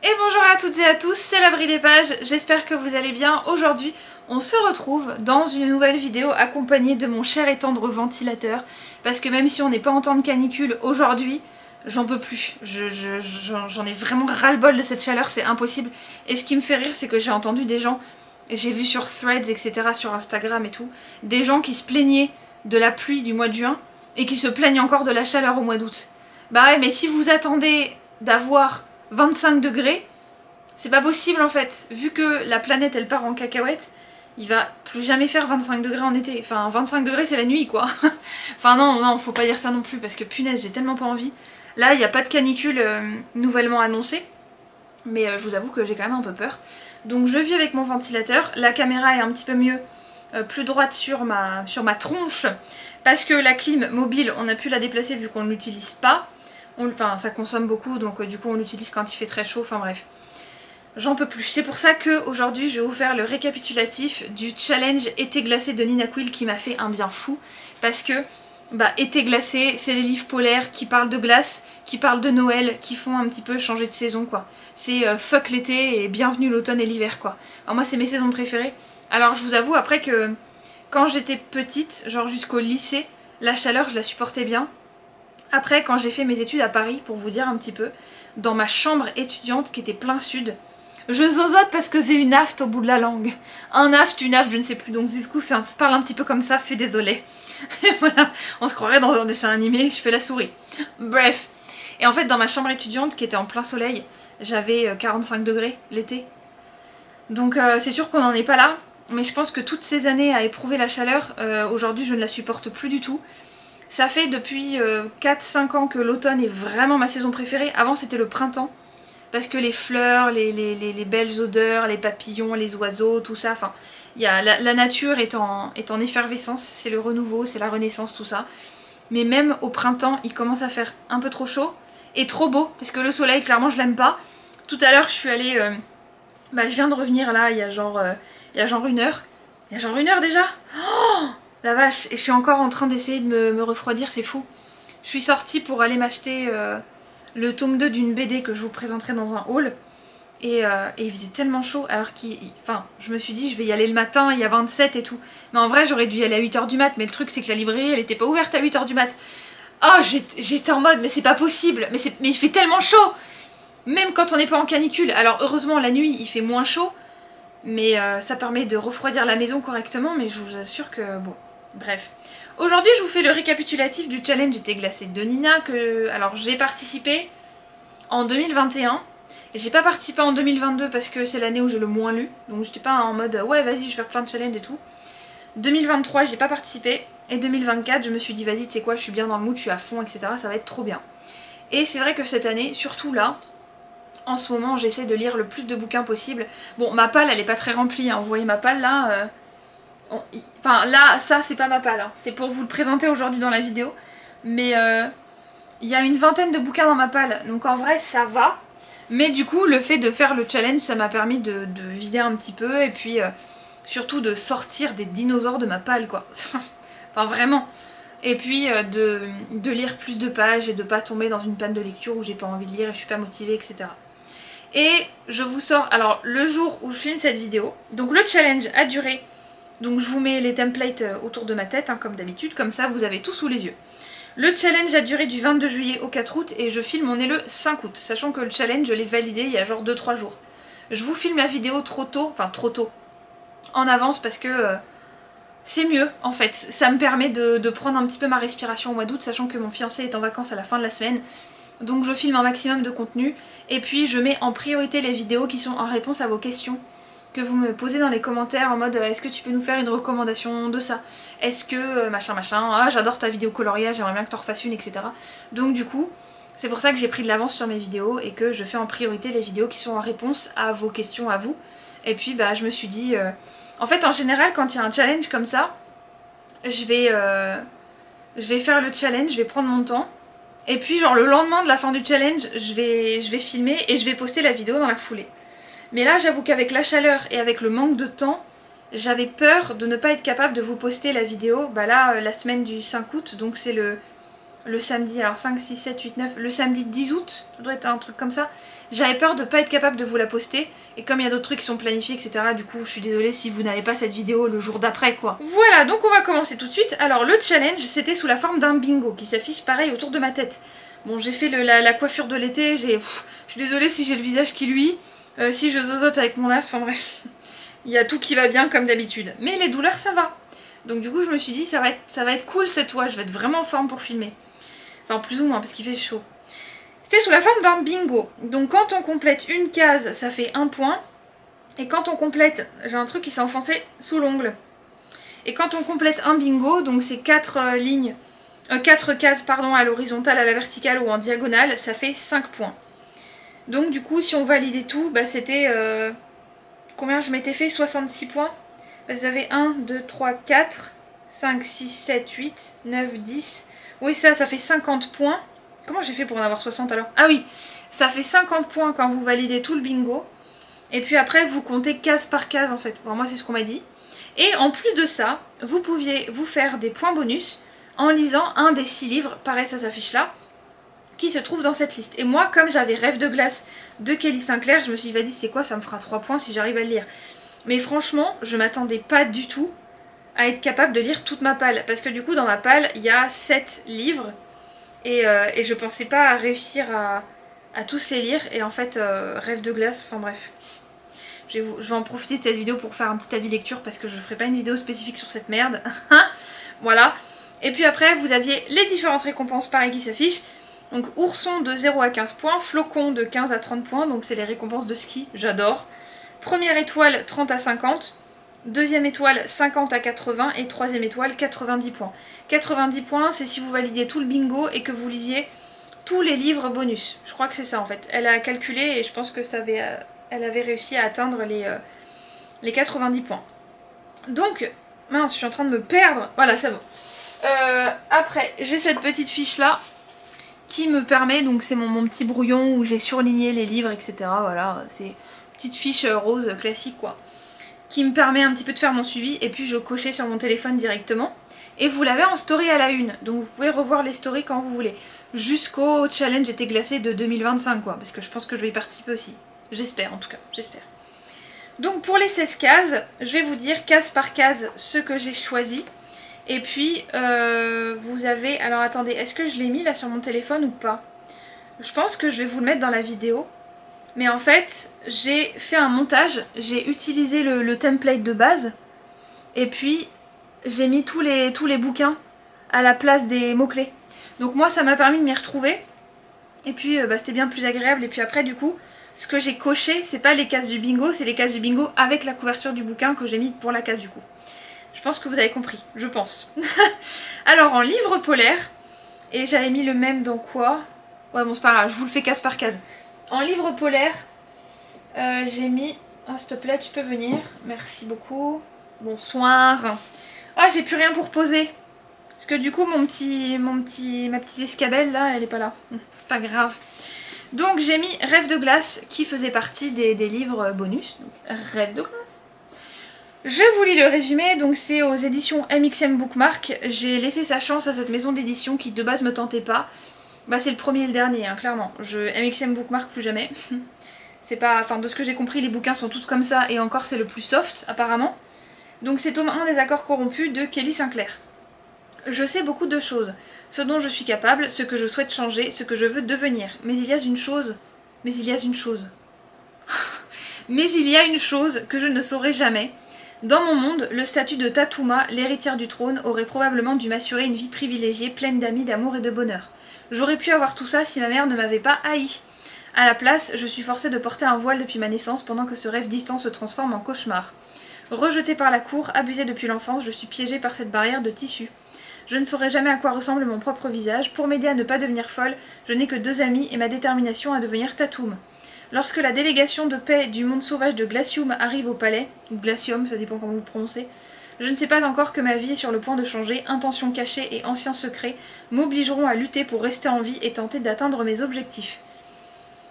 Et bonjour à toutes et à tous, c'est l'Abri des Pages, j'espère que vous allez bien. Aujourd'hui, on se retrouve dans une nouvelle vidéo accompagnée de mon cher et tendre ventilateur. Parce que même si on n'est pas en temps de canicule aujourd'hui, j'en peux plus. J'en ai vraiment ras-le-bol de cette chaleur, c'est impossible. Et ce qui me fait rire, c'est que j'ai entendu des gens, j'ai vu sur Threads, etc., sur Instagram et tout, des gens qui se plaignaient de la pluie du mois de juin et qui se plaignent encore de la chaleur au mois d'août. Bah ouais, mais si vous attendez d'avoir 25 degrés, c'est pas possible en fait. Vu que la planète elle part en cacahuète, il va plus jamais faire 25 degrés en été. Enfin 25 degrés c'est la nuit quoi. Enfin non, faut pas dire ça non plus parce que punaise j'ai tellement pas envie. Là il n'y a pas de canicule nouvellement annoncée. Mais je vous avoue que j'ai quand même un peu peur. Donc je vis avec mon ventilateur. La caméra est un petit peu mieux, plus droite sur ma tronche. Parce que la clim mobile on a pu la déplacer vu qu'on ne l'utilise pas. Enfin ça consomme beaucoup donc du coup on l'utilise quand il fait très chaud, enfin bref. J'en peux plus. C'est pour ça qu'aujourd'hui je vais vous faire le récapitulatif du challenge été glacé de Nina Quill qui m'a fait un bien fou. Parce que été glacé c'est les livres polaires qui parlent de glace, qui parlent de Noël, qui font un petit peu changer de saison quoi. C'est fuck l'été et bienvenue l'automne et l'hiver quoi. Alors moi c'est mes saisons préférées. Alors je vous avoue après que quand j'étais petite, genre jusqu'au lycée, la chaleur je la supportais bien. Après, quand j'ai fait mes études à Paris, pour vous dire un petit peu, dans ma chambre étudiante qui était plein sud, je zozote parce que j'ai une aft au bout de la langue. Un aft, une aft, je ne sais plus, donc du coup ça parle un petit peu comme ça, je suis désolée. Voilà, on se croirait dans un dessin animé, je fais la souris. Bref. Et en fait, dans ma chambre étudiante qui était en plein soleil, j'avais 45 degrés l'été. Donc c'est sûr qu'on n'en est pas là, mais je pense que toutes ces années à éprouver la chaleur, aujourd'hui je ne la supporte plus du tout. Ça fait depuis 4-5 ans que l'automne est vraiment ma saison préférée. Avant c'était le printemps. Parce que les fleurs, les belles odeurs, les papillons, les oiseaux, tout ça. Enfin, la nature est en effervescence. C'est le renouveau, c'est la renaissance, tout ça. Mais même au printemps, il commence à faire un peu trop chaud. Et trop beau. Parce que le soleil, clairement, je l'aime pas. Tout à l'heure, je suis allée... je viens de revenir là, il y a genre 1 heure. Il y a genre 1 heure déjà. Oh la vache, et je suis encore en train d'essayer de me refroidir, c'est fou. Je suis sortie pour aller m'acheter le tome 2 d'une BD que je vous présenterai dans un haul. Et il faisait tellement chaud, alors je me suis dit je vais y aller le matin, il y a 27 et tout. Mais en vrai j'aurais dû y aller à 8h du mat, mais le truc c'est que la librairie elle était pas ouverte à 8h du mat. Oh j'étais en mode mais c'est pas possible, mais il fait tellement chaud. Même quand on n'est pas en canicule. Alors heureusement la nuit il fait moins chaud, mais ça permet de refroidir la maison correctement, mais je vous assure que bon... Bref, aujourd'hui je vous fais le récapitulatif du challenge été glacé de Nina alors j'ai participé en 2021 et j'ai pas participé en 2022 parce que c'est l'année où j'ai le moins lu, donc j'étais pas en mode ouais vas-y je vais faire plein de challenges et tout. 2023 j'ai pas participé et 2024 je me suis dit vas-y tu sais quoi je suis bien dans le mood, je suis à fond etc, ça va être trop bien. Et c'est vrai que cette année, surtout là, en ce moment j'essaie de lire le plus de bouquins possible. Bon ma palle elle est pas très remplie hein. Vous voyez ma palle là enfin là ça c'est pas ma palle hein. C'est pour vous le présenter aujourd'hui dans la vidéo. Mais il y a une vingtaine de bouquins dans ma palle. Donc en vrai ça va. Mais du coup le fait de faire le challenge ça m'a permis de vider un petit peu. Et puis surtout de sortir des dinosaures de ma palle quoi. Enfin vraiment. Et puis de lire plus de pages et de pas tomber dans une panne de lecture où j'ai pas envie de lire et je suis pas motivée etc. Et je vous sors alors le jour où je filme cette vidéo. Donc le challenge a duré... Donc je vous mets les templates autour de ma tête, hein, comme d'habitude, comme ça vous avez tout sous les yeux. Le challenge a duré du 22 juillet au 4 août et je filme, on est le 5 août, sachant que le challenge je l'ai validé il y a genre 2-3 jours. Je vous filme la vidéo trop tôt, en avance parce que c'est mieux en fait. Ça me permet de prendre un petit peu ma respiration au mois d'août, sachant que mon fiancé est en vacances à la fin de la semaine. Donc je filme un maximum de contenu et puis je mets en priorité les vidéos qui sont en réponse à vos questions que vous me posez dans les commentaires en mode est-ce que tu peux nous faire une recommandation de ça, est-ce que machin ah j'adore ta vidéo coloriage, j'aimerais bien que tu en refasses une etc. Donc du coup c'est pour ça que j'ai pris de l'avance sur mes vidéos et que je fais en priorité les vidéos qui sont en réponse à vos questions à vous. Et puis je me suis dit en fait en général quand il y a un challenge comme ça je vais faire le challenge, je vais prendre mon temps et puis genre le lendemain de la fin du challenge je vais filmer et je vais poster la vidéo dans la foulée. Mais là j'avoue qu'avec la chaleur et avec le manque de temps, j'avais peur de ne pas être capable de vous poster la vidéo la semaine du 5 août, donc c'est le le samedi, alors 5, 6, 7, 8, 9, le samedi 10 août, ça doit être un truc comme ça. J'avais peur de pas être capable de vous la poster, et comme il y a d'autres trucs qui sont planifiés, etc., du coup je suis désolée si vous n'avez pas cette vidéo le jour d'après quoi. Voilà, donc on va commencer tout de suite. Alors le challenge, c'était sous la forme d'un bingo, qui s'affiche pareil autour de ma tête. Bon, j'ai fait la coiffure de l'été, je suis désolée si j'ai le visage qui luit, si je zozote avec mon as, enfin bref, il y a tout qui va bien comme d'habitude. Mais les douleurs ça va. Donc du coup je me suis dit ça va être cool cette fois, je vais être vraiment en forme pour filmer. Enfin plus ou moins parce qu'il fait chaud. C'était sous la forme d'un bingo. Donc quand on complète une case, ça fait 1 point. Et quand on complète, j'ai un truc qui s'est enfoncé sous l'ongle. Et quand on complète un bingo, donc c'est 4 lignes, 4 cases pardon, à l'horizontale, à la verticale ou en diagonale, ça fait 5 points. Donc du coup si on validait tout, bah c'était... combien je m'étais fait? 66 points. Bah, ça fait 1, 2, 3, 4, 5, 6, 7, 8, 9, 10... Oui, ça fait 50 points. Comment j'ai fait pour en avoir 60 alors? Ah oui, ça fait 50 points quand vous validez tout le bingo. Et puis après, vous comptez case par case en fait. Bon, moi, c'est ce qu'on m'a dit. Et en plus de ça, vous pouviez vous faire des points bonus en lisant un des 6 livres, pareil, ça s'affiche là, qui se trouve dans cette liste. Et moi, comme j'avais Rêve de glace de Kelly Sinclair, je me suis dit, vas-y, c'est quoi? Ça me fera 3 points si j'arrive à le lire. Mais franchement, je m'attendais pas du tout à être capable de lire toute ma palle. Parce que du coup, dans ma palle, il y a 7 livres. Et je pensais pas réussir à tous les lire. Et en fait, Rêve de glace, enfin bref. Je vais en profiter de cette vidéo pour faire un petit avis lecture. Parce que je ferai pas une vidéo spécifique sur cette merde. Voilà. Et puis après, vous aviez les différentes récompenses pareil qui s'affichent. Donc ourson de 0 à 15 points. Flocon de 15 à 30 points. Donc c'est les récompenses de ski, j'adore. Première étoile, 30 à 50. Deuxième étoile 50 à 80 et troisième étoile 90 points. 90 points c'est si vous validiez tout le bingo et que vous lisiez tous les livres bonus. Je crois que c'est ça en fait. Elle a calculé et je pense que elle avait réussi à atteindre les 90 points. Donc, mince, je suis en train de me perdre. Voilà, c'est bon. Après, j'ai cette petite fiche là qui me permet, donc c'est mon petit brouillon où j'ai surligné les livres, etc. Voilà, c'est une petite fiche rose classique quoi, qui me permet un petit peu de faire mon suivi et puis je cochais sur mon téléphone directement. Et vous l'avez en story à la une, donc vous pouvez revoir les stories quand vous voulez. Jusqu'au challenge été glacé de 2025 quoi, parce que je pense que je vais y participer aussi. J'espère en tout cas, j'espère. Donc pour les 16 cases, je vais vous dire case par case ce que j'ai choisi. Et puis vous avez... Alors attendez, est-ce que je l'ai mis là sur mon téléphone ou pas? Je pense que je vais vous le mettre dans la vidéo. Mais en fait, j'ai fait un montage, j'ai utilisé le template de base, et puis j'ai mis tous les bouquins à la place des mots-clés. Donc moi, ça m'a permis de m'y retrouver, et puis c'était bien plus agréable. Et puis après, du coup, ce que j'ai coché, c'est pas les cases du bingo, c'est les cases du bingo avec la couverture du bouquin que j'ai mis pour la case du coup. Je pense que vous avez compris, je pense. Alors, en livre polaire, et j'avais mis le même dans quoi? Ouais, bon, c'est pas grave, je vous le fais case par case. En livre polaire, j'ai mis... Oh, s'il te plaît, tu peux venir. Merci beaucoup. Bonsoir. Oh, j'ai plus rien pour poser. Parce que du coup, ma petite escabelle, là, elle est pas là. C'est pas grave. Donc, j'ai mis Rêve de glace, qui faisait partie des livres bonus. Donc, Rêve de glace. Je vous lis le résumé. Donc, c'est aux éditions MXM Bookmark. J'ai laissé sa chance à cette maison d'édition qui, de base, me tentait pas. Bah c'est le premier et le dernier, hein, clairement. MXM Bookmark plus jamais. C'est pas... Enfin, de ce que j'ai compris, les bouquins sont tous comme ça, et encore c'est le plus soft, apparemment. Donc c'est tome 1 des accords corrompus de Kelly Sinclair. Je sais beaucoup de choses. Ce dont je suis capable, ce que je souhaite changer, ce que je veux devenir. Mais il y a une chose... Mais il y a une chose... Mais il y a une chose que je ne saurai jamais. Dans mon monde, le statut de Tatuma, l'héritière du trône, aurait probablement dû m'assurer une vie privilégiée, pleine d'amis, d'amour et de bonheur. J'aurais pu avoir tout ça si ma mère ne m'avait pas haï. À la place, je suis forcée de porter un voile depuis ma naissance pendant que ce rêve distant se transforme en cauchemar. Rejetée par la cour, abusée depuis l'enfance, je suis piégée par cette barrière de tissu. Je ne saurai jamais à quoi ressemble mon propre visage. Pour m'aider à ne pas devenir folle, je n'ai que 2 amis et ma détermination à devenir Tatum. Lorsque la délégation de paix du monde sauvage de Glacium arrive au palais, ou Glacium, ça dépend comment vous le prononcez, je ne sais pas encore que ma vie est sur le point de changer, intentions cachées et anciens secrets m'obligeront à lutter pour rester en vie et tenter d'atteindre mes objectifs.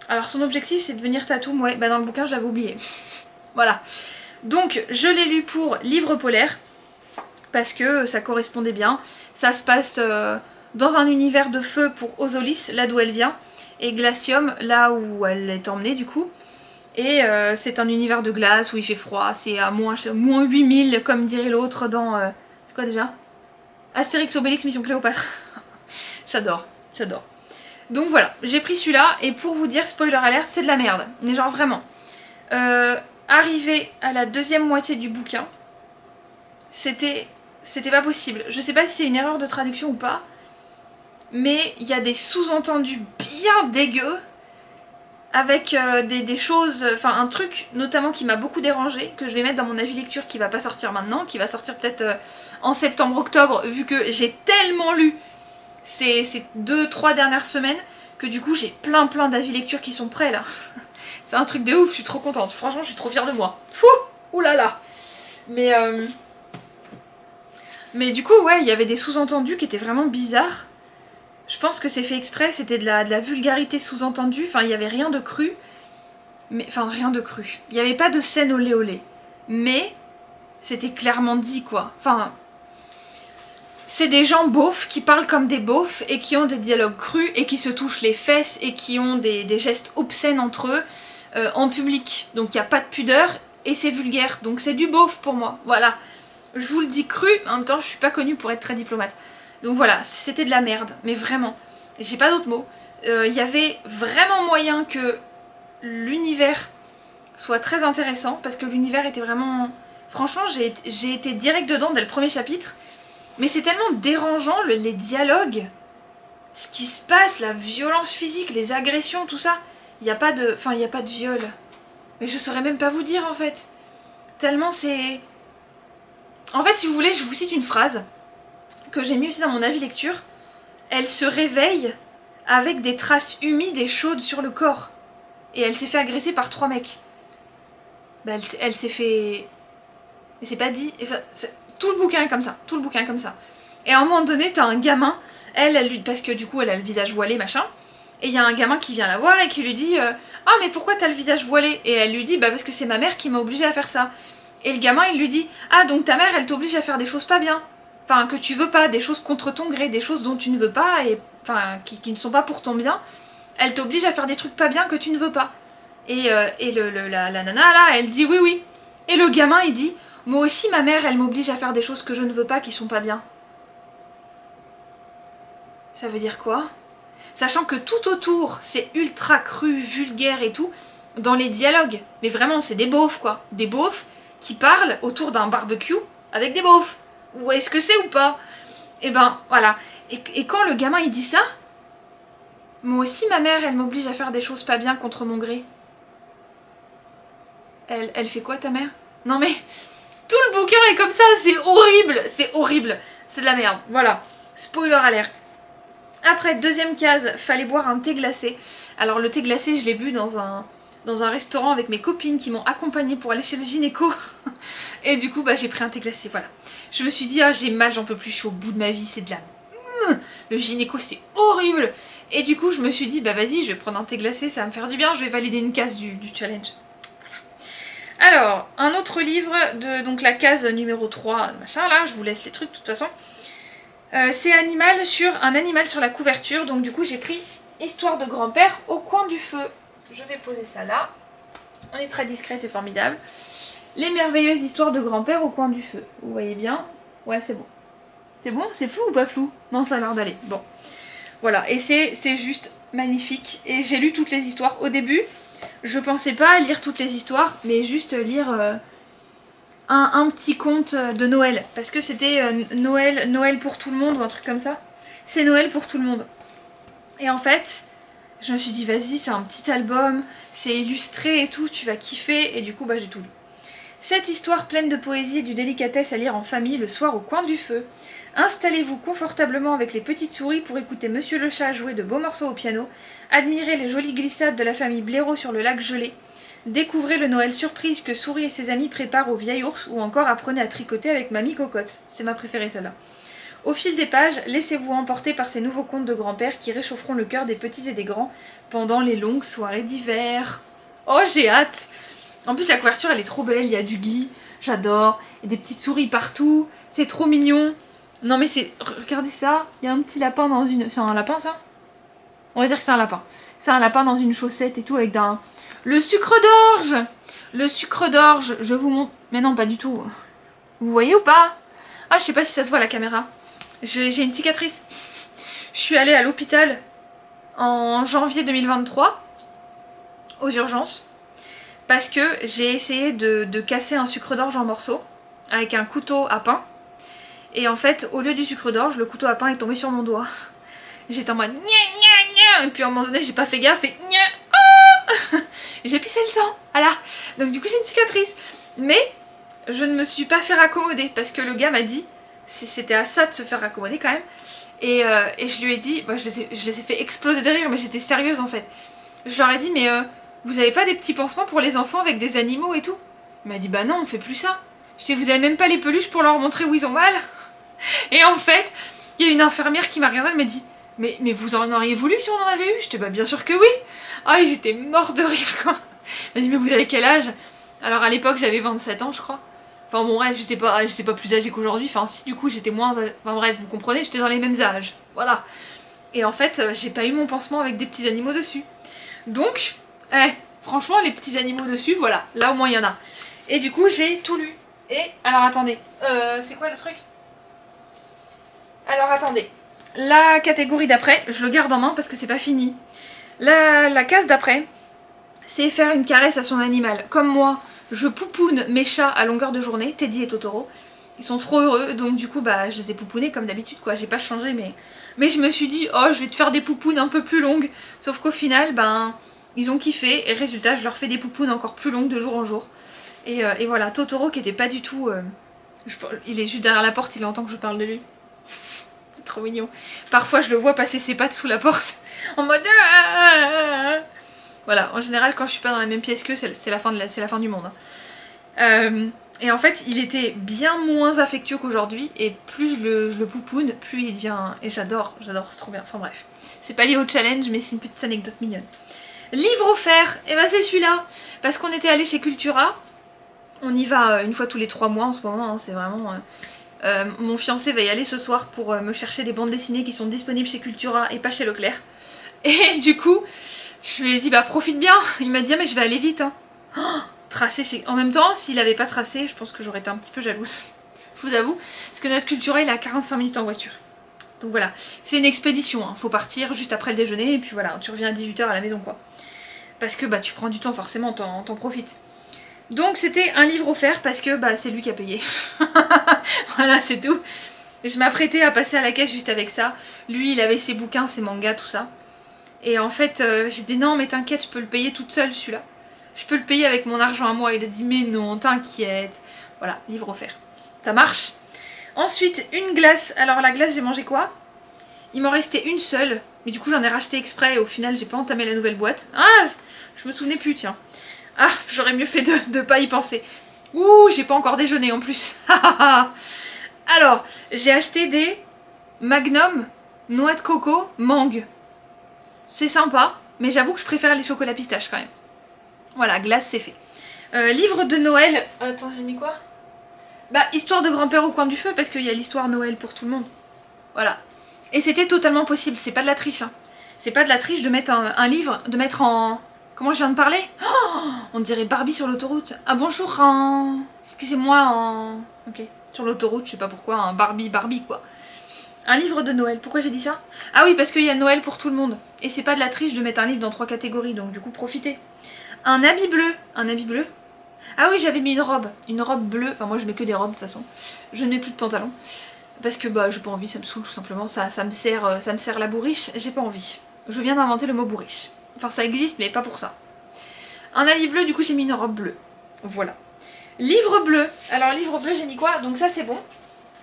Alors son objectif c'est de devenir Tatum, ouais, bah dans le bouquin je l'avais oublié. Voilà. Donc je l'ai lu pour livre polaire, parce que ça correspondait bien. Ça se passe dans un univers de feu pour Ozolis, là d'où elle vient, et Glacium, là où elle est emmenée du coup. Et c'est un univers de glace où il fait froid, c'est à moins 8000 comme dirait l'autre dans... c'est quoi déjà? Astérix Obélix Mission Cléopâtre. J'adore, j'adore. Donc voilà, j'ai pris celui-là et pour vous dire, spoiler alert, c'est de la merde. Mais genre vraiment. Arrivé à la deuxième moitié du bouquin, c'était pas possible. Je sais pas si c'est une erreur de traduction ou pas, mais il y a des sous-entendus bien dégueux avec des choses, enfin un truc notamment qui m'a beaucoup dérangé, que je vais mettre dans mon avis lecture qui va pas sortir maintenant, qui va sortir peut-être en septembre-octobre, vu que j'ai tellement lu ces 2-3 dernières semaines, que du coup j'ai plein d'avis lecture qui sont prêts là. C'est un truc de ouf, je suis trop contente, franchement je suis trop fière de moi. Fou, oulala. Mais du coup ouais, il y avait des sous-entendus qui étaient vraiment bizarres. Je pense que c'est fait exprès, c'était de la vulgarité sous-entendue, enfin il n'y avait rien de cru. Mais, enfin rien de cru. Il n'y avait pas de scène olé olé. Mais c'était clairement dit quoi. Enfin, c'est des gens beaufs qui parlent comme des beaufs et qui ont des dialogues crus et qui se touchent les fesses et qui ont des gestes obscènes entre eux en public. Donc il n'y a pas de pudeur et c'est vulgaire. Donc c'est du beauf pour moi. Voilà. Je vous le dis cru, en même temps je suis pas connue pour être très diplomate. Donc voilà, c'était de la merde, mais vraiment. J'ai pas d'autres mots. Il y avait vraiment moyen que l'univers soit très intéressant, parce que l'univers était vraiment... Franchement, j'ai été direct dedans dès le premier chapitre, mais c'est tellement dérangeant, les dialogues, ce qui se passe, la violence physique, les agressions, tout ça. Il n'y a pas de... Enfin, il n'y a pas de viol. Mais je saurais même pas vous dire, en fait. Tellement c'est... En fait, si vous voulez, je vous cite une phrase que j'ai mis aussi dans mon avis lecture. Elle se réveille avec des traces humides et chaudes sur le corps. Et elle s'est fait agresser par 3 mecs. Bah elle s'est fait... Mais c'est pas dit... Tout le bouquin est comme ça. Tout le bouquin est comme ça. Et à un moment donné, t'as un gamin. Elle, parce que du coup, elle a le visage voilé, machin. Et il y a un gamin qui vient la voir et qui lui dit ah mais pourquoi t'as le visage voilé? Et elle lui dit bah parce que c'est ma mère qui m'a obligée à faire ça. Et le gamin il lui dit ah donc ta mère elle t'oblige à faire des choses pas bien. Enfin, que tu veux pas, des choses contre ton gré, des choses dont tu ne veux pas, et enfin, qui ne sont pas pour ton bien, elle t'oblige à faire des trucs pas bien que tu ne veux pas. Et la nana là, elle dit oui oui. Et le gamin il dit moi aussi ma mère elle m'oblige à faire des choses que je ne veux pas qui sont pas bien. Ça veut dire quoi? Sachant que tout autour c'est ultra cru, vulgaire et tout, dans les dialogues. Mais vraiment c'est des beaufs quoi. Des beaufs qui parlent autour d'un barbecue avec des beaufs. Vous voyez ce que c'est ou pas? Et ben voilà. Et quand le gamin il dit ça, moi aussi ma mère elle m'oblige à faire des choses pas bien contre mon gré. Elle fait quoi ta mère? Non mais tout le bouquin est comme ça, c'est horrible, c'est horrible, c'est de la merde, voilà. Spoiler alerte. Après, deuxième case, fallait boire un thé glacé. Alors le thé glacé je l'ai bu dans un restaurant avec mes copines qui m'ont accompagnée pour aller chez le gynéco. Et du coup bah j'ai pris un thé glacé, voilà. Je me suis dit ah j'ai mal, j'en peux plus, je suis au bout de ma vie, c'est de la... Le gynéco c'est horrible. Et du coup je me suis dit bah vas-y je vais prendre un thé glacé, ça va me faire du bien, je vais valider une case du challenge. Voilà. Alors un autre livre de donc la case numéro 3, machin là, je vous laisse les trucs de toute façon. C'est un animal sur la couverture, donc du coup j'ai pris Histoire de grand-père au coin du feu. Je vais poser ça là. On est très discret, c'est formidable. Les merveilleuses histoires de grand-père au coin du feu. Vous voyez bien? Ouais, c'est bon. C'est bon? C'est flou ou pas flou? Non, ça a l'air d'aller. Bon. Voilà, et c'est juste magnifique. Et j'ai lu toutes les histoires. Au début, je pensais pas lire toutes les histoires, mais juste lire un petit conte de Noël. Parce que c'était Noël pour tout le monde ou un truc comme ça. C'est Noël pour tout le monde. Et en fait... Je me suis dit vas-y c'est un petit album, c'est illustré et tout, tu vas kiffer, et du coup bah j'ai tout lu. Cette histoire pleine de poésie et du délicatesse à lire en famille le soir au coin du feu. Installez-vous confortablement avec les petites souris pour écouter Monsieur le Chat jouer de beaux morceaux au piano, admirez les jolies glissades de la famille Blaireau sur le lac gelé, découvrez le Noël surprise que Souris et ses amis préparent au vieil ours, ou encore apprenez à tricoter avec Mamie Cocotte. C'est ma préférée celle-là. Au fil des pages, laissez-vous emporter par ces nouveaux contes de grand-père qui réchaufferont le cœur des petits et des grands pendant les longues soirées d'hiver. Oh, j'ai hâte! En plus, la couverture, elle est trop belle, il y a du gui, j'adore, et des petites souris partout, c'est trop mignon. Non mais c'est... Regardez ça, il y a un petit lapin dans une... C'est un lapin ça? On va dire que c'est un lapin. C'est un lapin dans une chaussette et tout avec d'un... Le sucre d'orge! Le sucre d'orge, je vous montre... Mais non, pas du tout. Vous voyez ou pas? Ah, je sais pas si ça se voit à la caméra. J'ai une cicatrice. Je suis allée à l'hôpital en janvier 2023, aux urgences, parce que j'ai essayé de casser un sucre d'orge en morceaux avec un couteau à pain. Et en fait, au lieu du sucre d'orge, le couteau à pain est tombé sur mon doigt. J'étais en mode gna gna gna, et puis à un moment donné, j'ai pas fait gaffe et gna, oh j'ai pissé le sang. Voilà. Donc du coup, j'ai une cicatrice. Mais je ne me suis pas fait raccommoder parce que le gars m'a dit, c'était à ça de se faire raccommoder quand même. Et je lui ai dit, moi je les ai fait exploser de rire, mais j'étais sérieuse en fait. Je leur ai dit, mais vous avez pas des petits pansements pour les enfants avec des animaux et tout? Il m'a dit, bah non, on fait plus ça. Je dis, vous avez même pas les peluches pour leur montrer où ils ont mal? Et en fait, il y a une infirmière qui m'a regardée, elle m'a dit, mais vous en auriez voulu si on en avait eu? J'étais, bah bien sûr que oui. Ah, ils étaient morts de rire quoi. Elle m'a dit, mais vous avez quel âge? Alors à l'époque, j'avais 27 ans, je crois. Enfin bon bref, j'étais pas plus âgée qu'aujourd'hui, enfin si du coup j'étais moins... Enfin bref, vous comprenez, j'étais dans les mêmes âges, voilà. Et en fait, j'ai pas eu mon pansement avec des petits animaux dessus. Donc, franchement les petits animaux dessus, voilà, là au moins il y en a. Et du coup j'ai tout lu. Et, alors attendez, c'est quoi le truc? Alors attendez, la catégorie d'après, je le garde en main parce que c'est pas fini. La case d'après, c'est faire une caresse à son animal. Comme moi, je poupoune mes chats à longueur de journée, Teddy et Totoro. Ils sont trop heureux, donc du coup bah je les ai poupounés comme d'habitude quoi, j'ai pas changé mais je me suis dit oh je vais te faire des poupounes un peu plus longues. Sauf qu'au final ben ils ont kiffé et résultat je leur fais des poupounes encore plus longues de jour en jour. Et voilà, Totoro qui était pas du tout... il est juste derrière la porte, il entend que je parle de lui. C'est trop mignon. Parfois je le vois passer ses pattes sous la porte en mode... Voilà, en général quand je suis pas dans la même pièce qu'eux, c'est la fin du monde. Et en fait il était bien moins affectueux qu'aujourd'hui et plus je le poupoune, plus il devient... Et j'adore, c'est trop bien. Enfin bref, c'est pas lié au challenge mais c'est une petite anecdote mignonne. Livre offert, et ben c'est celui-là. Parce qu'on était allé chez Cultura. On y va une fois tous les 3 mois en ce moment, hein, c'est vraiment... mon fiancé va y aller ce soir pour me chercher des bandes dessinées qui sont disponibles chez Cultura et pas chez Leclerc. Et du coup, je lui ai dit bah profite bien. Il m'a dit ah, mais je vais aller vite. Hein. Oh, tracer chez... En même temps, s'il avait pas tracé, je pense que j'aurais été un petit peu jalouse. Je vous avoue. Parce que notre Cultura il est à 45 minutes en voiture. Donc voilà, c'est une expédition. Hein. Faut partir juste après le déjeuner et puis voilà, tu reviens à 18 h à la maison quoi. Parce que bah tu prends du temps forcément, t'en profites. Donc c'était un livre offert parce que bah c'est lui qui a payé. Voilà, c'est tout. Je m'apprêtais à passer à la caisse juste avec ça. Lui il avait ses bouquins, ses mangas, tout ça. Et en fait j'ai dit non mais t'inquiète, je peux le payer toute seule celui-là. Je peux le payer avec mon argent à moi. Il a dit mais non, t'inquiète. Voilà, livre offert. Ça marche. Ensuite une glace. Alors la glace j'ai mangé quoi? Il m'en restait une seule. Mais du coup j'en ai racheté exprès et au final j'ai pas entamé la nouvelle boîte. Ah, je me souvenais plus tiens. Ah, j'aurais mieux fait de pas y penser. Ouh, j'ai pas encore déjeuné en plus. Alors, j'ai acheté des Magnum noix de coco mangue. C'est sympa, mais j'avoue que je préfère les chocolats pistaches quand même. Voilà, glace c'est fait. Livre de Noël. Attends, j'ai mis quoi? Bah, histoire de grand-père au coin du feu, parce qu'il y a l'histoire Noël pour tout le monde. Voilà. Et c'était totalement possible, c'est pas de la triche. Hein. C'est pas de la triche de mettre un livre, de mettre en... Comment je viens de parler? Oh, on dirait Barbie sur l'autoroute. Ah bonjour en... Excusez-moi en... Ok, sur l'autoroute, je sais pas pourquoi, un Barbie quoi. Un livre de Noël, pourquoi j'ai dit ça? Ah oui, parce qu'il y a Noël pour tout le monde. Et c'est pas de la triche de mettre un livre dans 3 catégories, donc du coup profitez. Un habit bleu. Un habit bleu? Ah oui, j'avais mis une robe bleue. Enfin moi je mets que des robes de toute façon. Je ne mets plus de pantalon. Parce que bah j'ai pas envie, ça me saoule tout simplement. Ça me sert la bourriche, j'ai pas envie. Je viens d'inventer le mot bourriche. Enfin ça existe mais pas pour ça. Un habit bleu, du coup j'ai mis une robe bleue. Voilà. Livre bleu. Alors livre bleu j'ai mis quoi? Donc ça c'est bon.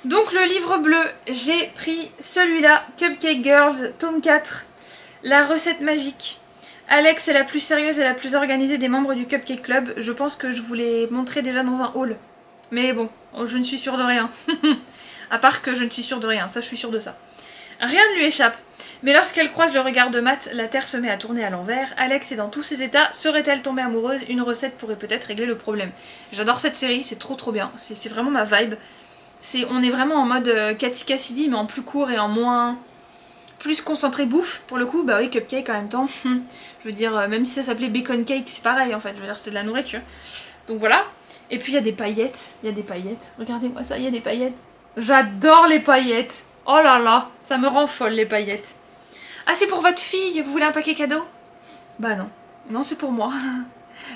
Donc le livre bleu, j'ai pris celui-là, Cupcake Girls, tome 4. La recette magique. Alex est la plus sérieuse et la plus organisée des membres du Cupcake Club. Je pense que je vous l'ai montré déjà dans un haul. Mais bon, je ne suis sûre de rien. À part que je ne suis sûre de rien, ça je suis sûre de ça. Rien ne lui échappe. Mais lorsqu'elle croise le regard de Matt, la terre se met à tourner à l'envers. Alex est dans tous ses états. Serait-elle tombée amoureuse? Une recette pourrait peut-être régler le problème. J'adore cette série, c'est trop bien. C'est vraiment ma vibe. On est vraiment en mode Cathy Cassidy mais en plus court et en moins... plus concentré bouffe pour le coup. Bah oui, cupcake en même temps. Je veux dire, même si ça s'appelait bacon cake, c'est pareil en fait. Je veux dire, c'est de la nourriture. Donc voilà. Et puis il y a des paillettes. Il y a des paillettes. Regardez-moi ça, il y a des paillettes. J'adore les paillettes. Oh là là, ça me rend folle les paillettes. Ah, c'est pour votre fille, vous voulez un paquet cadeau? Bah non. Non, c'est pour moi.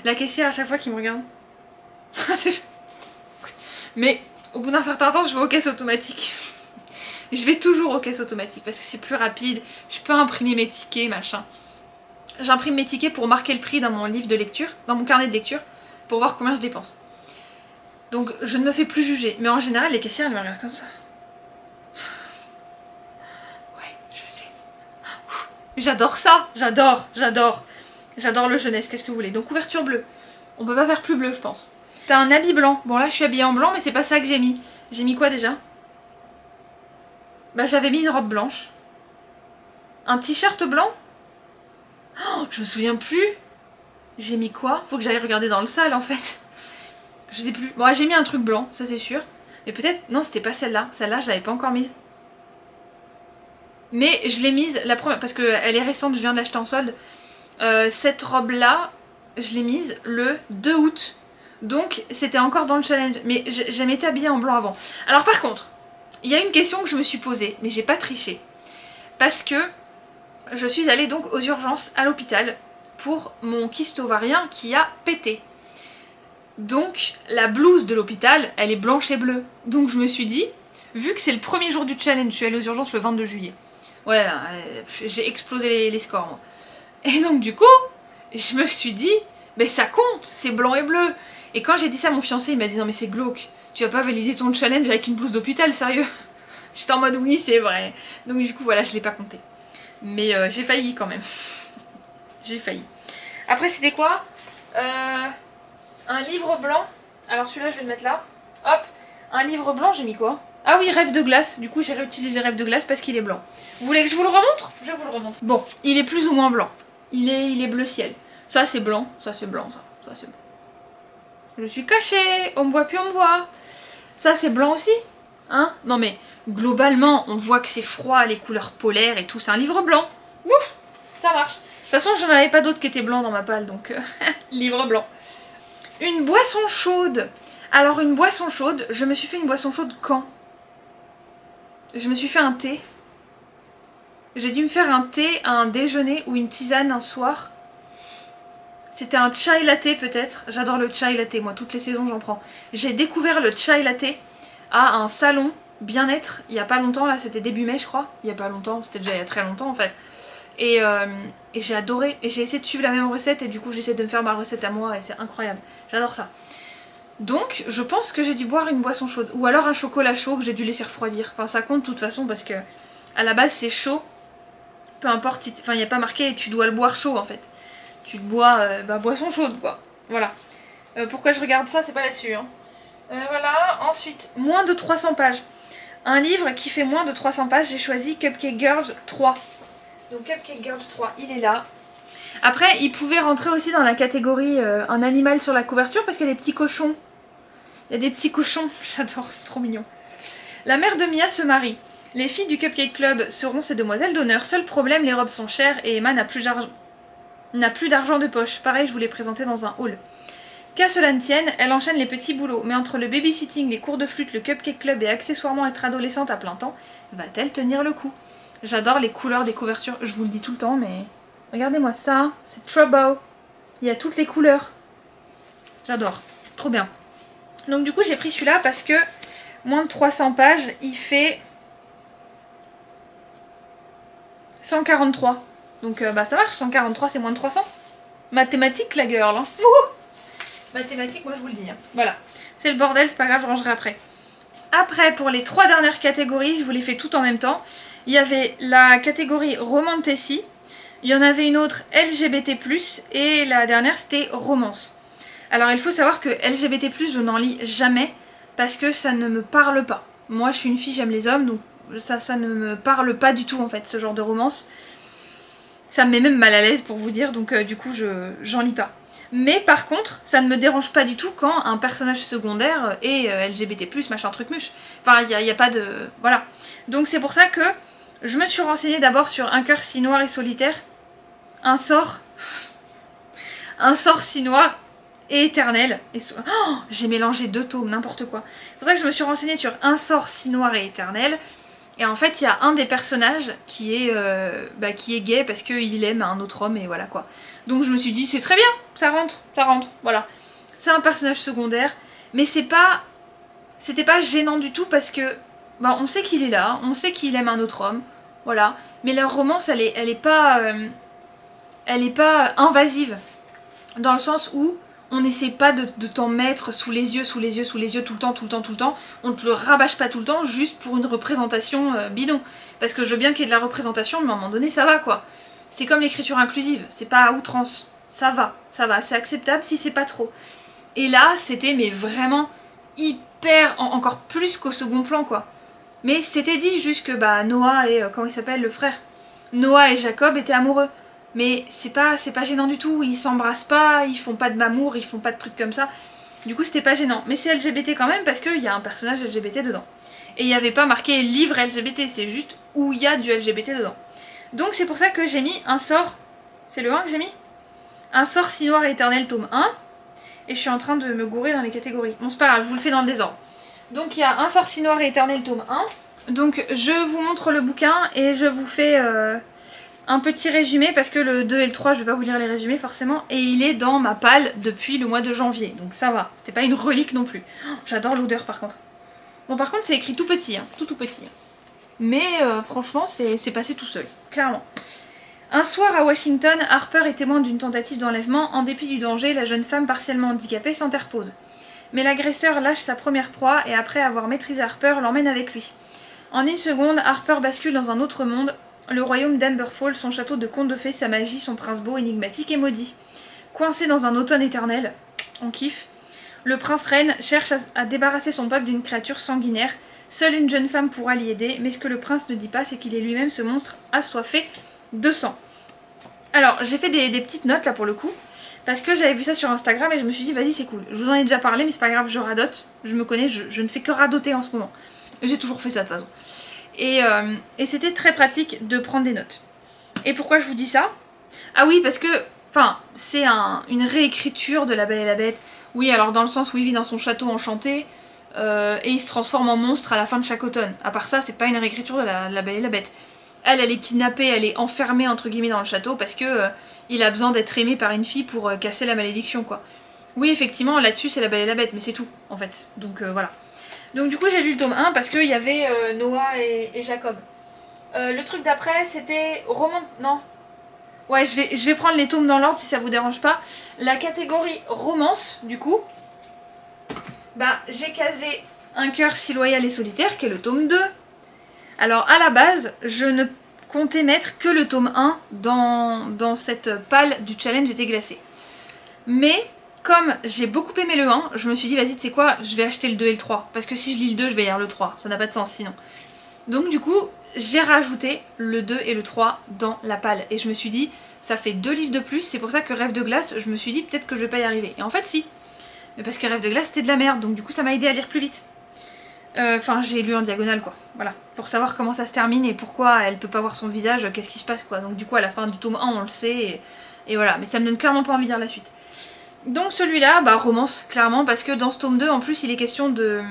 La caissière à chaque fois qui me regarde. Mais au bout d'un certain temps, je vais aux caisses automatiques. Je vais toujours aux caisses automatiques parce que c'est plus rapide. Je peux imprimer mes tickets, machin. J'imprime mes tickets pour marquer le prix dans mon livre de lecture, dans mon carnet de lecture, pour voir combien je dépense. Donc je ne me fais plus juger. Mais en général, les caissières, elles me regardent comme ça. Ouais, je sais. J'adore ça. J'adore le jeunesse, qu'est-ce que vous voulez. Donc couverture bleue. On peut pas faire plus bleu, je pense. T'as un habit blanc. Bon là, je suis habillée en blanc, mais c'est pas ça que j'ai mis. J'ai mis quoi déjà? Bah j'avais mis une robe blanche. Un t-shirt blanc. Oh, je me souviens plus. J'ai mis quoi? Faut que j'aille regarder dans le salle en fait. Je sais plus. Bon j'ai mis un truc blanc, ça c'est sûr. Mais peut-être... Non, c'était pas celle-là. Celle-là, je l'avais pas encore mise. Mais je l'ai mise la première... Parce qu'elle est récente, je viens de l'acheter en solde. Cette robe-là, je l'ai mise le 2 août. Donc c'était encore dans le challenge. Mais je m'étais habillée en blanc avant. Alors par contre... Il y a une question que je me suis posée, mais j'ai pas triché. Parce que je suis allée donc aux urgences à l'hôpital pour mon kyste ovarien qui a pété. Donc la blouse de l'hôpital, elle est blanche et bleue. Donc je me suis dit, vu que c'est le premier jour du challenge, je suis allée aux urgences le 22 juillet. Ouais, j'ai explosé les scores moi. Et donc du coup, je me suis dit, mais ça compte, c'est blanc et bleu. Et quand j'ai dit ça à mon fiancé, il m'a dit non mais c'est glauque. Tu vas pas valider ton challenge avec une blouse d'hôpital, sérieux? J'étais en mode oui, c'est vrai. Donc du coup, voilà, je l'ai pas compté. Mais j'ai failli quand même. J'ai failli. Après, c'était quoi? Un livre blanc. Alors celui-là, je vais le mettre là. Hop. Un livre blanc, j'ai mis quoi? Ah oui, rêve de glace. Du coup, j'ai réutilisé rêve de glace parce qu'il est blanc. Vous voulez que je vous le remontre? Je vous le remontre. Bon, il est plus ou moins blanc. Il est bleu ciel. Ça, c'est blanc. Ça, c'est blanc. Ça c'est blanc. Je suis cachée. On me voit plus, on me voit. Ça c'est blanc aussi, hein? Non mais globalement on voit que c'est froid, les couleurs polaires et tout, c'est un livre blanc. Ouf, ça marche. De toute façon j'en avais pas d'autres qui étaient blancs dans ma palle, donc livre blanc. Une boisson chaude. Alors une boisson chaude, je me suis fait une boisson chaude quand? Je me suis fait un thé. J'ai dû me faire un thé à un déjeuner ou une tisane un soir. C'était un chai latte peut-être. J'adore le chai latte, moi toutes les saisons j'en prends. J'ai découvert le chai latte à un salon bien-être il y a pas longtemps, là c'était début mai je crois. Il y a pas longtemps, c'était déjà il y a très longtemps en fait. Et j'ai adoré et j'ai essayé de suivre la même recette et du coup j'essaie de me faire ma recette à moi et c'est incroyable. J'adore ça. Donc je pense que j'ai dû boire une boisson chaude. Ou alors un chocolat chaud que j'ai dû laisser refroidir. Enfin ça compte de toute façon parce que à la base c'est chaud. Peu importe, enfin il n'y a pas marqué tu dois le boire chaud en fait. Tu te bois boisson chaude quoi. Voilà. Pourquoi je regarde ça, c'est pas là-dessus. Hein. Voilà, ensuite, moins de 300 pages. Un livre qui fait moins de 300 pages, j'ai choisi Cupcake Girls 3. Donc Cupcake Girls 3, il est là. Après, il pouvait rentrer aussi dans la catégorie un animal sur la couverture parce qu'il y a des petits cochons. Il y a des petits cochons, j'adore, c'est trop mignon. La mère de Mia se marie. Les filles du Cupcake Club seront ses demoiselles d'honneur. Seul problème, les robes sont chères et Emma n'a plus d'argent de poche. Pareil, je vous l'ai présenté dans un haul. Qu'à cela ne tienne, elle enchaîne les petits boulots. Mais entre le babysitting, les cours de flûte, le Cupcake Club et accessoirement être adolescente à plein temps, va-t-elle tenir le coup? J'adore les couleurs des couvertures. Je vous le dis tout le temps, mais... Regardez-moi ça. C'est Trouble. Il y a toutes les couleurs. J'adore. Trop bien. Donc du coup, j'ai pris celui-là parce que moins de 300 pages, il fait 143. Donc ça marche, 143 c'est moins de 300. Mathématiques la girl. Hein. Mathématiques, moi je vous le dis. Hein. Voilà. C'est le bordel, c'est pas grave, je rangerai après. Après, pour les 3 dernières catégories, je vous les fais toutes en même temps. Il y avait la catégorie Romantasy. Il y en avait une autre LGBT+, et la dernière c'était Romance. Alors il faut savoir que LGBT+, je n'en lis jamais parce que ça ne me parle pas. Moi je suis une fille, j'aime les hommes, donc ça ne me parle pas du tout en fait, ce genre de romance. Ça me met même mal à l'aise pour vous dire, donc du coup j'en lis pas. Mais par contre, ça ne me dérange pas du tout quand un personnage secondaire est LGBT+, machin truc muche. Enfin, il y a pas de... Voilà. Donc c'est pour ça que je me suis renseignée d'abord sur un cœur si noir et solitaire. Un sort si noir et éternel. Et oh, j'ai mélangé 2 tomes, n'importe quoi. C'est pour ça que je me suis renseignée sur un sort si noir et éternel. Et en fait, il y a un des personnages qui est gay parce qu'il aime un autre homme et voilà quoi. Donc je me suis dit, c'est très bien, ça rentre, voilà. C'est un personnage secondaire, mais c'était pas gênant du tout parce que, bah, on sait qu'il est là, on sait qu'il aime un autre homme, voilà. Mais leur romance, elle est pas invasive, dans le sens où on n'essaie pas de t'en mettre sous les yeux, tout le temps. On te le rabâche pas tout le temps juste pour une représentation bidon. Parce que je veux bien qu'il y ait de la représentation, mais à un moment donné, ça va quoi. C'est comme l'écriture inclusive, c'est pas à outrance. Ça va, c'est acceptable si c'est pas trop. Et là, c'était mais vraiment hyper, encore plus qu'au second plan quoi. Mais c'était dit juste que bah Noah et, comment il s'appelle le frère, Noah et Jacob étaient amoureux. Mais c'est pas gênant du tout, ils s'embrassent pas, ils font pas de mamour, ils font pas de trucs comme ça. Du coup c'était pas gênant. Mais c'est LGBT quand même parce qu'il y a un personnage LGBT dedans. Et il n'y avait pas marqué livre LGBT, c'est juste où il y a du LGBT dedans. Donc c'est pour ça que j'ai mis un sort, c'est le 1 que j'ai mis, un sort si noir et éternel tome 1. Et je suis en train de me gourer dans les catégories. Bon c'est pas grave, je vous le fais dans le désordre. Donc il y a un sort si noir et éternel tome 1. Donc je vous montre le bouquin et je vous fais... un petit résumé parce que le 2 et le 3 je vais pas vous lire les résumés forcément et il est dans ma palle depuis le mois de janvier donc ça va, c'était pas une relique non plus. Oh, j'adore l'odeur par contre. Bon par contre c'est écrit tout petit, hein, tout petit. Mais franchement c'est passé tout seul, clairement. Un soir à Washington, Harper est témoin d'une tentative d'enlèvement. En dépit du danger, la jeune femme partiellement handicapée s'interpose. Mais l'agresseur lâche sa première proie et après avoir maîtrisé Harper, l'emmène avec lui. En une seconde, Harper bascule dans un autre monde. Le royaume d'Amberfall, son château de contes de fées, sa magie, son prince beau, énigmatique et maudit. Coincé dans un automne éternel, on kiffe, le prince reine cherche à débarrasser son peuple d'une créature sanguinaire. Seule une jeune femme pourra l'y aider, mais ce que le prince ne dit pas, c'est qu'il est lui-même ce monstre assoiffé de sang. Alors, j'ai fait des petites notes là pour le coup, parce que j'avais vu ça sur Instagram et je me suis dit, vas-y, c'est cool. Je vous en ai déjà parlé, mais c'est pas grave, je radote. Je me connais, je ne fais que radoter en ce moment. J'ai toujours fait ça de toute façon. Et c'était très pratique de prendre des notes. Et pourquoi je vous dis ça? Ah oui, parce que, enfin, c'est une réécriture de La Belle et la Bête. Oui, alors dans le sens où il vit dans son château enchanté et il se transforme en monstre à la fin de chaque automne. À part ça, c'est pas une réécriture de la Belle et la Bête. Elle est kidnappée, elle est enfermée entre guillemets dans le château parce que il a besoin d'être aimé par une fille pour casser la malédiction, quoi. Oui, effectivement, là-dessus c'est La Belle et la Bête, mais c'est tout, en fait. Donc voilà. Donc du coup j'ai lu le tome 1 parce qu'il y avait Noah et Jacob. Le truc d'après c'était roman... Non. Ouais, je vais prendre les tomes dans l'ordre si ça vous dérange pas. La catégorie romance, du coup, bah j'ai casé Un cœur si loyal et solitaire qui est le tome 2. Alors à la base, je ne comptais mettre que le tome 1 dans cette palle du challenge était glacé. Mais... comme j'ai beaucoup aimé le 1, je me suis dit vas-y tu sais quoi, je vais acheter le 2 et le 3. Parce que si je lis le 2, je vais lire le 3. Ça n'a pas de sens sinon. Donc du coup, j'ai rajouté le 2 et le 3 dans la palle. Et je me suis dit, ça fait 2 livres de plus. C'est pour ça que Rêve de glace, je me suis dit peut-être que je vais pas y arriver. Et en fait si. Mais parce que Rêve de glace c'était de la merde. Donc du coup ça m'a aidé à lire plus vite. Enfin j'ai lu en diagonale quoi. Voilà. Pour savoir comment ça se termine et pourquoi elle peut pas voir son visage, qu'est-ce qui se passe quoi. Donc du coup à la fin du tome 1 on le sait. Et voilà. Mais ça me donne clairement pas envie de lire la suite. Donc celui-là, bah romance, clairement, parce que dans ce tome 2, en plus, il est question de...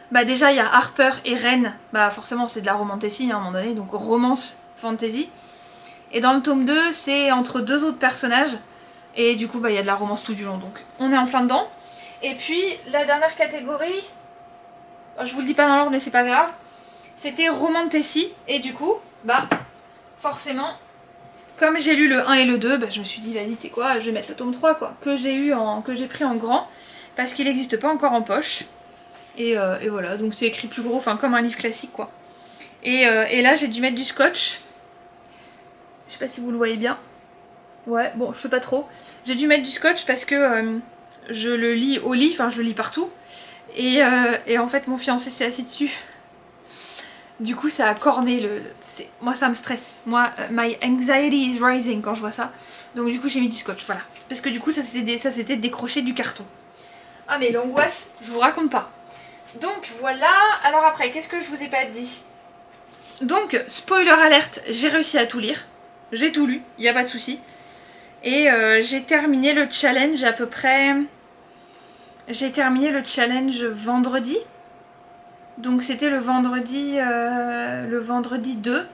Bah déjà, il y a Harper et Ren, bah forcément c'est de la romantasy hein, à un moment donné, donc romance, fantasy. Et dans le tome 2, c'est entre 2 autres personnages, et du coup, bah il y a de la romance tout du long, donc on est en plein dedans. Et puis, la dernière catégorie, je vous le dis pas dans l'ordre, mais c'est pas grave, c'était romantasy, et du coup, bah forcément... comme j'ai lu le 1 et le 2, bah, je me suis dit vas-y tu sais quoi, je vais mettre le tome 3 quoi, que j'ai pris en grand, parce qu'il n'existe pas encore en poche. Et voilà, donc c'est écrit plus gros, enfin comme un livre classique quoi. Et là j'ai dû mettre du scotch. Je sais pas si vous le voyez bien. Ouais, bon je sais pas trop. J'ai dû mettre du scotch parce que je le lis au lit, enfin je le lis partout. Et en fait mon fiancé s'est assis dessus. Du coup ça a corné moi ça me stresse. Moi my anxiety is rising quand je vois ça. Donc du coup j'ai mis du scotch, voilà. Parce que du coup ça s'était décroché du carton. Ah mais l'angoisse, je vous raconte pas. Donc voilà, alors après qu'est-ce que je vous ai pas dit? Donc spoiler alerte, j'ai réussi à tout lire. J'ai tout lu, y a pas de souci. Et j'ai terminé le challenge à peu près... J'ai terminé le challenge vendredi. Donc c'était le vendredi 2.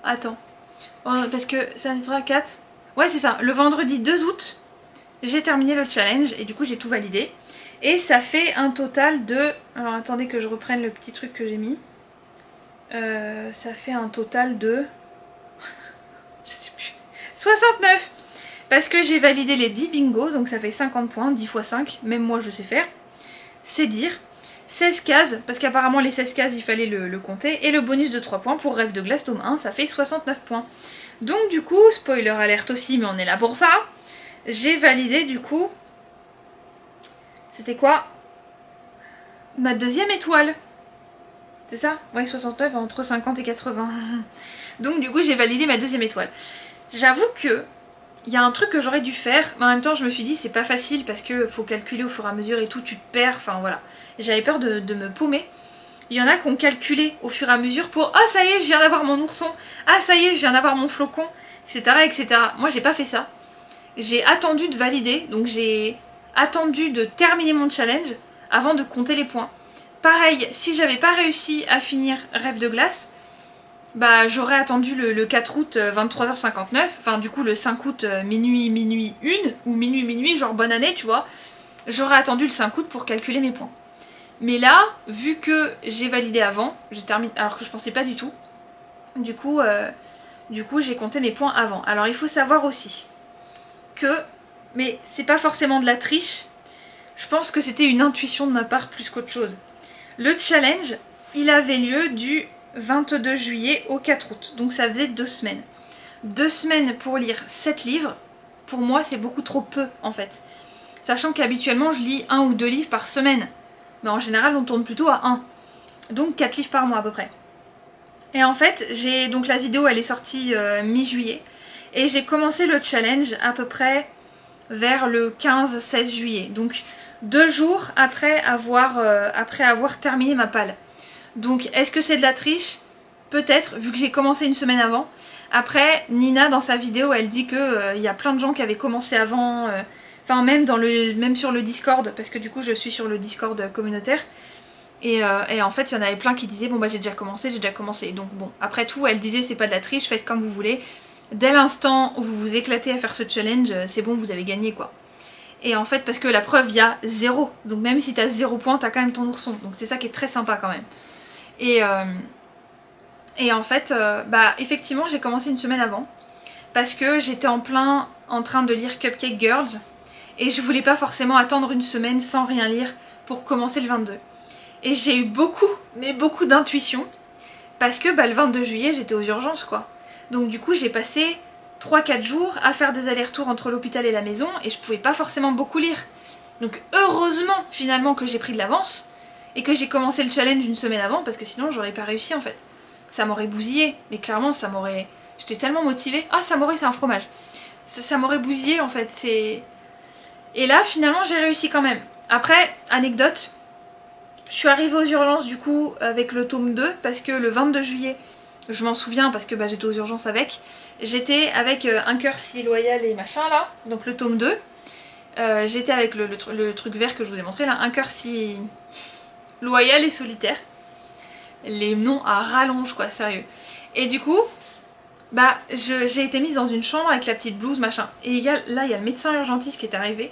Attends. Parce que ça sera 4. Ouais c'est ça, le vendredi 2 août, j'ai terminé le challenge et du coup j'ai tout validé. Et ça fait un total de... Alors attendez que je reprenne le petit truc que j'ai mis. Ça fait un total de... je sais plus. 69. Parce que j'ai validé les 10 bingos, donc ça fait 50 points, 10 x 5, même moi je sais faire. C'est dire. 16 cases, parce qu'apparemment les 16 cases il fallait le compter, et le bonus de 3 points pour Rêve de glace tome 1, ça fait 69 points. Donc du coup, spoiler alerte aussi, mais on est là pour ça, j'ai validé du coup, c'était quoi? Ma deuxième étoile. C'est ça? Ouais, 69 entre 50 et 80. Donc du coup j'ai validé ma deuxième étoile. J'avoue que il y a un truc que j'aurais dû faire, mais en même temps je me suis dit c'est pas facile parce que faut calculer au fur et à mesure et tout, tu te perds, enfin voilà. J'avais peur de me paumer. Il y en a qui ont calculé au fur et à mesure pour ah ça y est je viens d'avoir mon ourson, ah ça y est je viens d'avoir mon flocon, etc. etc. Moi j'ai pas fait ça. J'ai attendu de valider, donc j'ai attendu de terminer mon challenge avant de compter les points. Pareil, si j'avais pas réussi à finir Rêve de glace, bah j'aurais attendu le 4 août 23h59, enfin du coup le 5 août minuit 1 ou minuit genre bonne année tu vois, j'aurais attendu le 5 août pour calculer mes points. Mais là, vu que j'ai validé avant, j'ai terminé alors que je pensais pas du tout, du coup j'ai compté mes points avant. Alors il faut savoir aussi que, mais c'est pas forcément de la triche, je pense que c'était une intuition de ma part plus qu'autre chose. Le challenge, il avait lieu du 22 juillet au 4 août, donc ça faisait 2 semaines. 2 semaines pour lire 7 livres, pour moi c'est beaucoup trop peu en fait. Sachant qu'habituellement je lis 1 ou 2 livres par semaine, mais en général on tourne plutôt à 1. Donc 4 livres par mois à peu près. Et en fait, donc la vidéo elle est sortie mi-juillet, et j'ai commencé le challenge à peu près vers le 15-16 juillet, donc 2 jours après avoir terminé ma palle. Donc est-ce que c'est de la triche? Peut-être, vu que j'ai commencé une semaine avant. Après, Nina dans sa vidéo elle dit que y a plein de gens qui avaient commencé avant, enfin même sur le Discord, parce que du coup je suis sur le Discord communautaire. Et en fait il y en avait plein qui disaient bon bah j'ai déjà commencé. Donc bon, après tout elle disait c'est pas de la triche, faites comme vous voulez. Dès l'instant où vous vous éclatez à faire ce challenge, c'est bon, vous avez gagné quoi. Et en fait parce que la preuve il y a 0, donc même si t'as 0 points t'as quand même ton ourson, donc c'est ça qui est très sympa quand même. Et en fait bah effectivement j'ai commencé une semaine avant, parce que j'étais en train de lire Cupcake Girls, et je voulais pas forcément attendre une semaine sans rien lire pour commencer le 22. Et j'ai eu beaucoup d'intuition, parce que bah, le 22 juillet j'étais aux urgences quoi. Donc du coup j'ai passé 3-4 jours à faire des allers-retours entre l'hôpital et la maison, et je pouvais pas forcément beaucoup lire. Donc heureusement finalement que j'ai pris de l'avance, et que j'ai commencé le challenge une semaine avant, parce que sinon j'aurais pas réussi en fait. Ça m'aurait bousillé, mais clairement ça m'aurait... J'étais tellement motivée. Ah c'est un fromage. Ça m'aurait bousillé en fait, c'est... Et là finalement j'ai réussi quand même. Après, anecdote, je suis arrivée aux urgences du coup avec le tome 2, parce que le 22 juillet, je m'en souviens parce que bah, j'étais aux urgences avec, j'étais avec un cœur si loyal et machin là, donc le tome 2. J'étais avec le truc vert que je vous ai montré là, un cœur si loyal et solitaire. Les noms à rallonge quoi, sérieux. Et du coup, bah j'ai été mise dans une chambre avec la petite blouse machin. Et là il y a le médecin urgentiste qui est arrivé.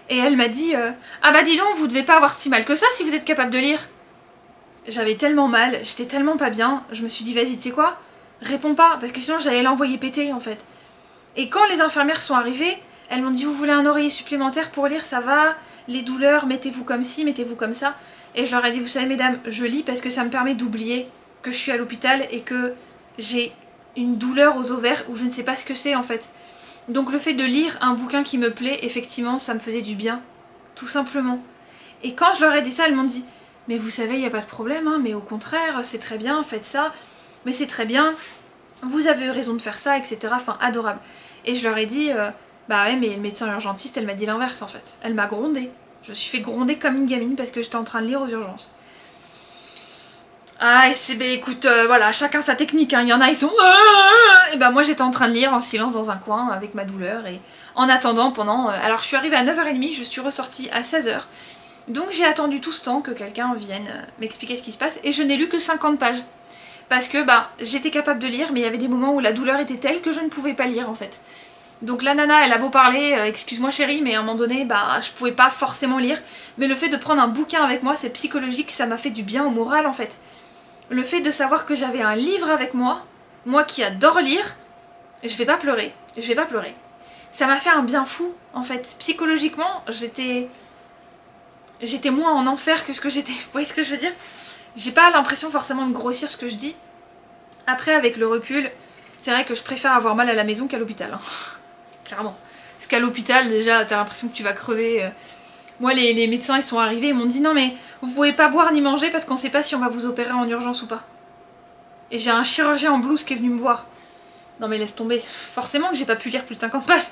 Et elle m'a dit ah bah dis donc, vous devez pas avoir si mal que ça si vous êtes capable de lire. J'avais tellement mal, j'étais tellement pas bien, je me suis dit vas-y tu sais quoi, réponds pas, parce que sinon j'allais l'envoyer péter en fait. Et quand les infirmières sont arrivées, elles m'ont dit vous voulez un oreiller supplémentaire pour lire, ça va, les douleurs, mettez-vous comme ci, mettez-vous comme ça. Et je leur ai dit vous savez mesdames, je lis parce que ça me permet d'oublier que je suis à l'hôpital et que j'ai une douleur aux ovaires où je ne sais pas ce que c'est en fait. Donc le fait de lire un bouquin qui me plaît, effectivement ça me faisait du bien, tout simplement. Et quand je leur ai dit ça, elles m'ont dit mais vous savez, il n'y a pas de problème, hein, mais au contraire, c'est très bien, faites ça, mais c'est très bien, vous avez eu raison de faire ça, etc. Enfin, adorable. Et je leur ai dit, bah ouais, mais le médecin urgentiste, elle m'a dit l'inverse en fait. Elle m'a grondée. Je me suis fait gronder comme une gamine parce que j'étais en train de lire aux urgences. Ah, et c'est, bah écoute, voilà, chacun sa technique, hein. Il y en a, ils sont... Et bah moi j'étais en train de lire en silence dans un coin avec ma douleur et en attendant pendant... alors je suis arrivée à 9h30, je suis ressortie à 16h. Donc j'ai attendu tout ce temps que quelqu'un vienne m'expliquer ce qui se passe et je n'ai lu que 50 pages. Parce que bah j'étais capable de lire mais il y avait des moments où la douleur était telle que je ne pouvais pas lire en fait. Donc la nana elle a beau parler, excuse-moi chérie, mais à un moment donné bah je pouvais pas forcément lire. Mais le fait de prendre un bouquin avec moi, c'est psychologique, ça m'a fait du bien au moral en fait. Le fait de savoir que j'avais un livre avec moi, moi qui adore lire, je vais pas pleurer, je vais pas pleurer. Ça m'a fait un bien fou en fait. Psychologiquement j'étais moins en enfer que ce que j'étais, vous voyez ce que je veux dire? J'ai pas l'impression forcément de grossir ce que je dis. Après avec le recul, c'est vrai que je préfère avoir mal à la maison qu'à l'hôpital, hein. Clairement. Parce qu'à l'hôpital déjà t'as l'impression que tu vas crever. Moi les médecins ils sont arrivés, ils m'ont dit non mais vous pouvez pas boire ni manger parce qu'on sait pas si on va vous opérer en urgence ou pas. Et j'ai un chirurgien en blouse qui est venu me voir. Non mais laisse tomber. Forcément que j'ai pas pu lire plus de 50 pages.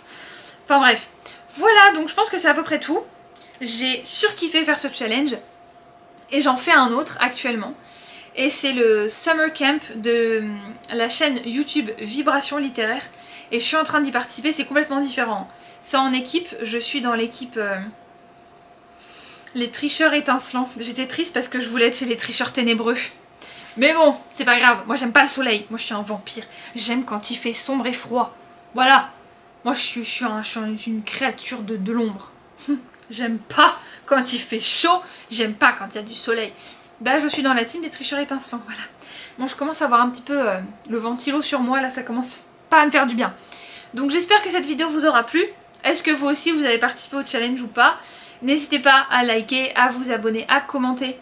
Enfin bref. Voilà, donc je pense que c'est à peu près tout. J'ai surkiffé faire ce challenge. Et j'en fais un autre actuellement. Et c'est le Summer Camp de la chaîne YouTube Vibration Littéraire. Et je suis en train d'y participer, c'est complètement différent. C'est en équipe, je suis dans l'équipe Les Tricheurs Étincelants. J'étais triste parce que je voulais être chez les Tricheurs Ténébreux. Mais bon, c'est pas grave, moi j'aime pas le soleil, moi je suis un vampire. J'aime quand il fait sombre et froid. Voilà. Moi je suis une créature de l'ombre. J'aime pas quand il fait chaud, j'aime pas quand il y a du soleil. Bah je suis dans la team des Tricheurs Étincelants, voilà. Bon, je commence à avoir un petit peu le ventilo sur moi, là ça commence pas à me faire du bien. Donc j'espère que cette vidéo vous aura plu. Est-ce que vous aussi vous avez participé au challenge ou pas? N'hésitez pas à liker, à vous abonner, à commenter.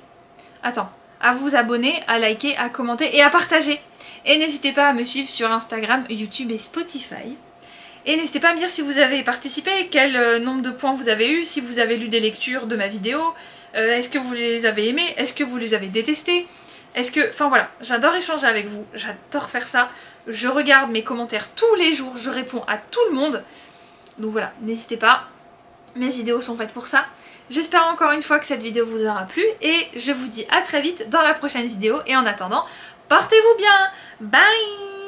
Attends, à vous abonner, à liker, à commenter et à partager. Et n'hésitez pas à me suivre sur Instagram, YouTube et Spotify. Et n'hésitez pas à me dire si vous avez participé, quel nombre de points vous avez eu, si vous avez lu des lectures de ma vidéo, est-ce que vous les avez aimées, est-ce que vous les avez détestées, est-ce que... Enfin voilà, j'adore échanger avec vous, j'adore faire ça, je regarde mes commentaires tous les jours, je réponds à tout le monde. Donc voilà, n'hésitez pas, mes vidéos sont faites pour ça. J'espère encore une fois que cette vidéo vous aura plu et je vous dis à très vite dans la prochaine vidéo et en attendant, portez-vous bien, bye!